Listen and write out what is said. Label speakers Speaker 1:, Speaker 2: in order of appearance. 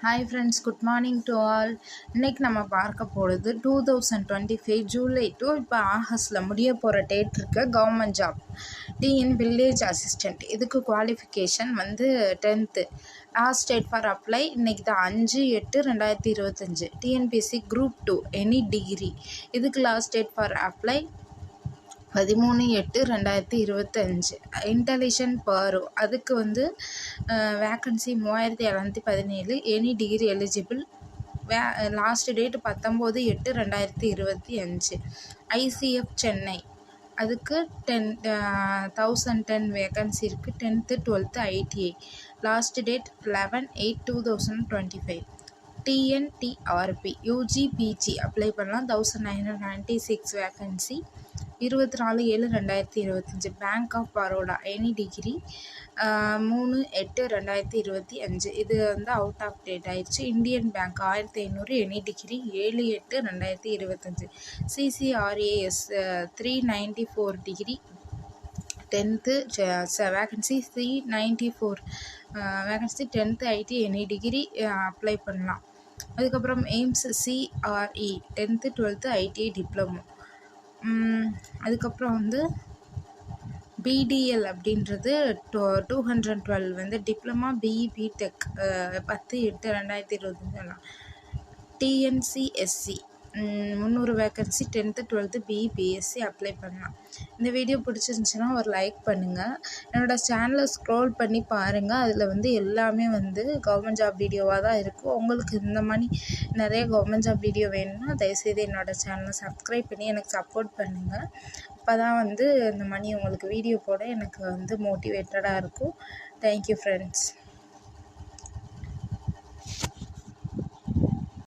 Speaker 1: Hi friends, good morning to all. இன்னைக்கு நம்ம பார்க்க போகிறது 2025 ஜூலை டு இப்போ ஆகஸ்டில் முடிய போகிற டேட் இருக்க government job TN village assistant. இதுக்கு குவாலிஃபிகேஷன் வந்து 10th. Last date for apply இன்னைக்கு தான் 5/8/2025. TNPSC group 2 any degree. இதுக்கு last date for apply 13/8/2025. Intelligent பர்வ் அதுக்கு வந்து vacancy 3717. Any degree eligible. Last date 19/8/2025. ICF Chennai அதுக்கு 1010 வேக்கன்சி இருக்குது. 10th 12th ITI. Last date 11/8/2025. TNTRB UG PG apply பண்ணலாம். 1996 vacancy. 24/7/2025. Bank of Baroda any degree 3/8/2025. இது வந்து out of date ஆயிடுச்சு. Indian bank 1500 any degree 7/8/2025. CCRAS 394 degree 10th vacancy 394 vacancy. 10th ஐடி any degree apply பண்ணலாம். அதுக்கப்புறம் AIIMS CRE 10th 12th ITI diploma. அதுக்கப்புறம் வந்து PDL அப்படின்றது 212 வந்து diploma BE BTech 10/8/2025. TNCSC 300 vacancy 10th 12th BE BSc apply பண்ணலாம். இந்த வீடியோ பிடிச்சிருந்துச்சுன்னா ஒரு லைக் பண்ணுங்கள். என்னோடய சேனலை ஸ்க்ரோல் பண்ணி பாருங்கள். அதில் வந்து எல்லாமே வந்து கவர்மெண்ட் ஜாப் வீடியோவாக தான் இருக்கும். உங்களுக்கு இந்த மாதிரி நிறைய கவர்மெண்ட் ஜாப் வீடியோ வேணும்னா தயவுசெய்து என்னோடய சேனலை சப்ஸ்கிரைப் பண்ணி எனக்கு சப்போர்ட் பண்ணுங்கள். அப்போ தான் வந்து இந்த மாதிரி உங்களுக்கு வீடியோ போட எனக்கு வந்து மோட்டிவேட்டடாக இருக்கும். Thank you friends.